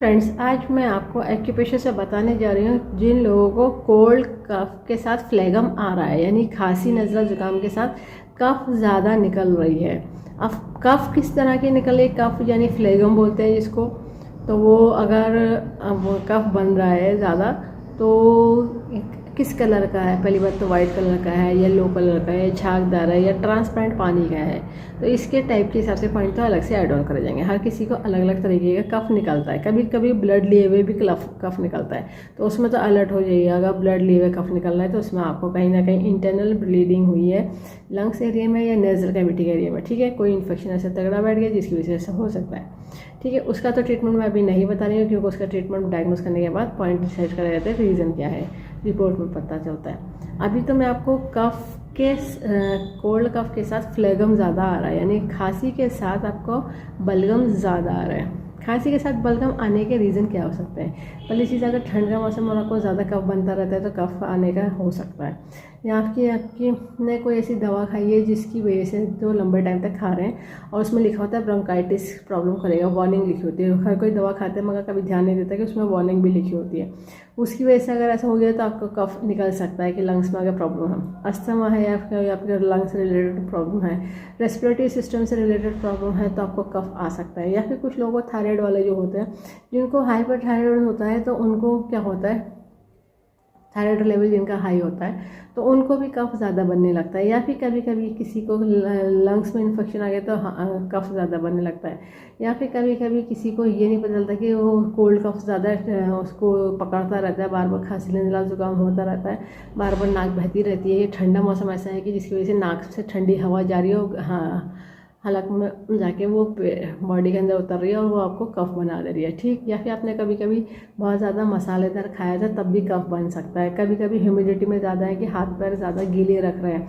Friends, आज मैं आपको एक्यूप्रेशर से बताने जा रही हूँ जिन लोगों को कोल्ड कफ के साथ फ्लेगम आ रहा है, यानी खांसी नज़ला ज़ुकाम के साथ कफ ज़्यादा निकल रही है। अब कफ किस तरह की निकल रही है, कफ यानी फ्लेगम बोलते हैं जिसको। तो वो अगर वो कफ बन रहा है ज़्यादा तो किस कलर का है, पहली बात तो वाइट कलर का है, येलो कलर का है, झागदार है या ट्रांसपेरेंट पानी का है। तो इसके टाइप के हिसाब से पॉइंट तो अलग से ऐड ऑन करे जाएंगे। हर किसी को अलग अलग तरीके का कफ निकलता है, कभी कभी ब्लड लिए हुए भी कफ निकलता है, तो उसमें तो अलर्ट हो जाइए। अगर ब्लड लिए हुए कफ निकल रहा है तो उसमें आपको कहीं ना कहीं इंटरनल ब्लीडिंग हुई है लंग्स एरिया में या नेजल कैविटी के एरिया में, ठीक है। कोई इन्फेक्शन ऐसे तगड़ा बैठ गया जिसकी वजह से हो सकता है, ठीक है। उसका तो ट्रीटमेंट मैं अभी नहीं बता रही हूँ, क्योंकि उसका ट्रीटमेंट डायग्नोस करने के बाद पॉइंट डिसाइड करा जाता है, रीज़न क्या है रिपोर्ट में पता चलता है। अभी तो मैं आपको कफ के कोल्ड कफ के साथ फ्लेगम ज़्यादा आ रहा है, यानी खांसी के साथ आपको बलगम ज़्यादा आ रहा है। खांसी के साथ बलगम आने के रीज़न क्या हो सकते हैं? पहली चीज़, अगर ठंड का मौसम और आपको ज़्यादा कफ बनता रहता है तो कफ आने का हो सकता है। या आपकी ने कोई ऐसी दवा खाई है जिसकी वजह से जो लंबे टाइम तक खा रहे हैं और उसमें लिखा होता है ब्रोंकाइटिस प्रॉब्लम करेगा, वार्निंग लिखी होती है। हर कोई दवा खाते हैं मगर कभी ध्यान नहीं देता कि उसमें वार्निंग भी लिखी होती है। उसकी वजह से अगर ऐसा हो गया तो आपको कफ निकल सकता है कि लंग्स में अगर प्रॉब्लम है, अस्थमा है या आपके लंग्स से रिलेटेड प्रॉब्लम है, रेस्पिरेटरी सिस्टम से रिलेटेड प्रॉब्लम है, तो आपको कफ आ सकता है। या फिर कुछ लोगों को थायराइड वाले जो होते हैं, जिनको हाइपरथायराइड होता है, तो उनको क्या होता है, थायराइड लेवल जिनका हाई होता है तो उनको भी कफ ज़्यादा बनने लगता है। या फिर कभी कभी किसी को लंग्स में इन्फेक्शन आ गया तो कफ ज़्यादा बनने लगता है। या फिर कभी कभी किसी को ये नहीं पता चलता कि वो कोल्ड कफ ज़्यादा उसको पकड़ता रहता है, बार बार खांसी नज़ला ज़ुकाम होता रहता है, बार बार नाक बहती रहती है। ये ठंडा मौसम ऐसा है कि जिसकी वजह से नाक से ठंडी हवा जा रही हो, हाँ, हलक में जाके वो बॉडी के अंदर उतर रही है और वो आपको कफ बना दे रही है, ठीक। या फिर आपने कभी कभी बहुत ज़्यादा मसालेदार खाया था तब भी कफ बन सकता है। कभी कभी ह्यूमिडिटी में ज़्यादा है कि हाथ पैर ज़्यादा गीले रख रहे हैं,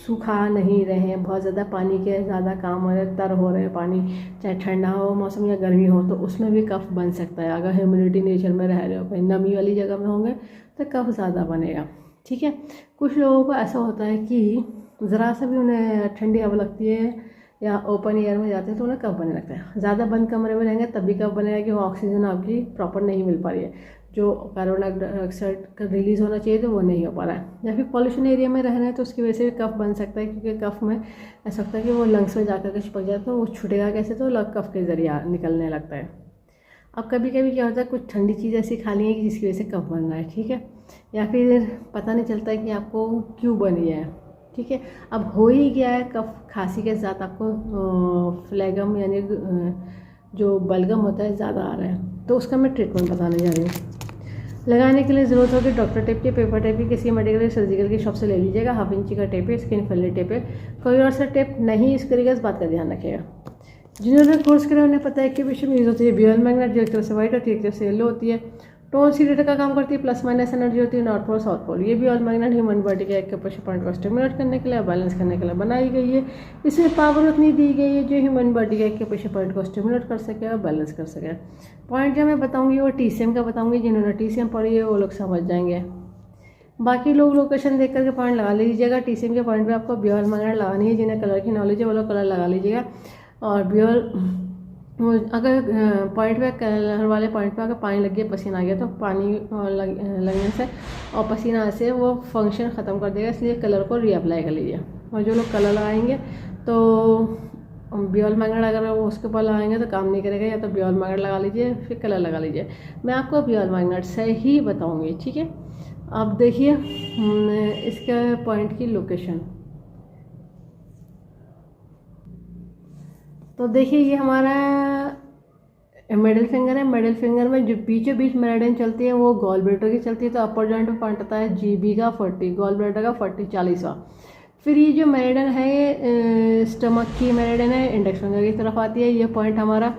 सूखा नहीं रहे हैं, बहुत ज़्यादा पानी के ज़्यादा काम हो रहे, तर हो रहे हैं पानी, चाहे ठंडा हो मौसम या गर्मी हो, तो उसमें भी कफ बन सकता है। अगर ह्यूमिडिटी नेचर में रह रहे हो, कहीं नमी वाली जगह में होंगे तो कफ ज़्यादा बनेगा, ठीक है। कुछ लोगों को ऐसा होता है कि ज़रा सा भी उन्हें ठंडी हवा लगती है या ओपन एयर में जाते हैं तो उन्हें कफ बनने लगता है। ज़्यादा बंद कमरे में रहेंगे तब भी कफ बनेगा कि वो ऑक्सीजन आपकी प्रॉपर नहीं मिल पा रही है, जो कार्बन डाइऑक्साइड का रिलीज़ होना चाहिए तो वो नहीं हो पा रहा है। या फिर पॉल्यूशन एरिया में रह रहे हैं तो उसकी वजह से भी कफ बन सकता है, क्योंकि कफ में ऐसा होता है कि वो लंग्स में जाकर के चिपक जाता है, तो वो छूटेगा कैसे, तो कफ के ज़रिए निकलने लगता है। अब कभी कभी क्या होता है, कुछ ठंडी चीज़ ऐसी खा ली है कि जिसकी वजह से कफ बन रहा है, ठीक है। या फिर पता नहीं चलता है कि आपको क्यों बनी है, ठीक है। अब हो ही गया है कफ खांसी के साथ आपको फ्लेगम यानी जो बलगम होता है ज़्यादा आ रहा है, तो उसका मैं ट्रीटमेंट बताने जा रही हूँ। लगाने के लिए ज़रूरत होगी डॉक्टर टेप की, पेपर टेप की, किसी मेडिकल या सर्जिकल की शॉप से ले लीजिएगा। 1/2 इंची का टेप है, स्किन फ्रेंडली टेप है, कोई और सा टेप नहीं यूज़ करेगा, इस बात का ध्यान रखिएगा। जिन्होंने कोर्स करा उन्हें पता है कि विषय में यूज़ होती है बियल मैग्नेट, जो एक तरफ से वाइट होती है, एक तरफ से येलो होती है। टोन सीडेटर का काम करती है, प्लस माइनस एनर्जी होती है, नॉर्थ पोल साउथ पोल। ये भी ऑल मैग्नेट ह्यूमन बॉडी के एक्यूप्रेशर पॉइंट को स्टिमुलेट करने के लिए, बैलेंस करने के लिए बनाई गई है। इसमें पावर उतनी दी गई है जो ह्यूमन बॉडी के एक्यूप्रेशर पॉइंट को स्टिमुलेट कर सके और बैलेंस कर सके। पॉइंट जो मैं बताऊंगी वो TCM का बताऊंगी, जिन्होंने TCM पढ़ी है वो लोग समझ जाएंगे। बाकी लोग लोकेशन देख करके पॉइंट लगा लीजिएगा। TCM के पॉइंट पर आपको बियल मैग्नेट लगानी है, जिन्हें कलर की नॉलेज है वो लोग कलर लगा लीजिएगा। और बियल अगर पॉइंट पे, कलर वाले पॉइंट पे अगर पानी लग गया, पसीना आ गया, तो पानी लगने से और पसीना से वो फंक्शन ख़त्म कर देगा, इसलिए कलर को रीअप्लाई कर लीजिए। और जो लोग कलर लगाएंगे तो बियल मैग्नेट अगर वो उसके ऊपर लगाएंगे तो काम नहीं करेगा, या तो बियल मैग्नेट लगा लीजिए फिर कलर लगा लीजिए। मैं आपको बियल मैग्नेट से ही बताऊँगी, ठीक है। अब देखिए इसके पॉइंट की लोकेशन। तो देखिए ये हमारा मिडिल फिंगर है। मिडिल फिंगर में जो बीचों बीच मेरिडियन चलती है वो गॉल ब्लैडर की चलती है, तो अपर जॉइंट में पॉइंट आता है GB का 40, गॉल ब्लैडर का 40-40वां। फिर ये जो मेरिडियन है ये स्टमक की मेरिडियन है, इंडेक्स फिंगर की तरफ आती है। ये पॉइंट हमारा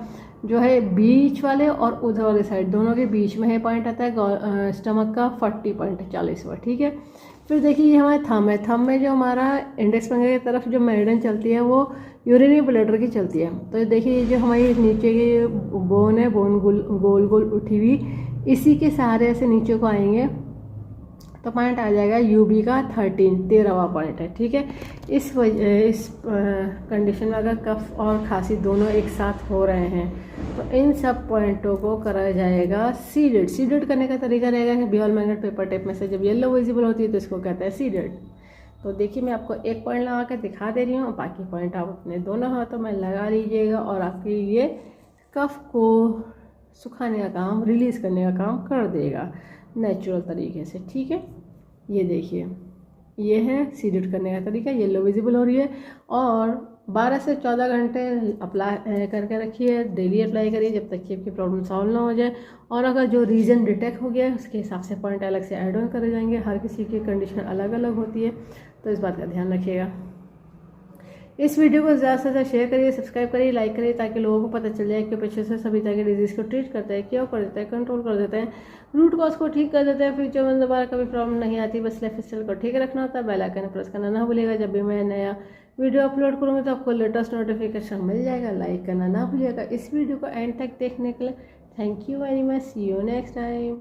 जो है बीच वाले और उधर वाले साइड दोनों के बीच में है पॉइंट आता है स्टमक का 40.40वां, ठीक है। फिर देखिए ये हमारे थंब है। थंब में जो हमारा इंडेक्स फिंगर की तरफ जो मेरिडियन चलती है वो यूरिनरी ब्लैडर की चलती है। तो देखिए ये जो हमारी नीचे की बोन है, बोन गोल गोल उठी हुई, इसी के सहारे से नीचे को आएंगे तो पॉइंट आ जाएगा यूबी का 13वां पॉइंट है। ठीक है, इस कंडीशन में अगर कफ और खांसी दोनों एक साथ हो रहे हैं तो इन सब पॉइंटों को करा जाएगा सीडेड। सीडेड करने का तरीका रहेगा कि बियल मैग्नेट पेपर टेप में से जब येलो विजिबल होती है तो इसको कहते हैं सीडेड। तो देखिए मैं आपको एक पॉइंट लगा के दिखा दे रही हूँ, बाकी पॉइंट आप अपने दोनों हाथों में लगा लीजिएगा और आपकी ये कफ को सुखाने का काम, रिलीज़ करने का काम कर देगा नेचुरल तरीके से। ठीक है, ये देखिए ये है सीडेड करने का तरीका, येलो विजिबल हो रही है और 12 से 14 घंटे अप्लाई करके रखिए, डेली अप्लाई करिए जब तक कि आपकी प्रॉब्लम सॉल्व ना हो जाए। और अगर जो रीज़न डिटेक्ट हो गया है उसके हिसाब से पॉइंट अलग से ऐड ऑन करे जाएंगे। हर किसी की कंडीशन अलग अलग होती है, तो इस बात का ध्यान रखिएगा। इस वीडियो को ज़्यादा से ज़्यादा शेयर करिए, सब्सक्राइब करिए, लाइक करिए, ताकि लोगों को पता चल जाए कि पेशे से सभी तरह के डिजीज़ को ट्रीट करते हैं, क्योर कर देते हैं, कंट्रोल कर देते हैं, रूट कॉज को ठीक कर देते हैं, फ्यूचर में दोबारा कभी प्रॉब्लम नहीं आती। बस लाइफ स्टाइल को ठीक रखना होता है। बेल आइकन प्रेस करना ना भूलिएगा। जब भी मैं नया वीडियो अपलोड करूँगी तो आपको लेटेस्ट नोटिफिकेशन मिल जाएगा। लाइक करना ना भूलिएगा। इस वीडियो को एंड तक देखने के लिए thank you very much. See you next time.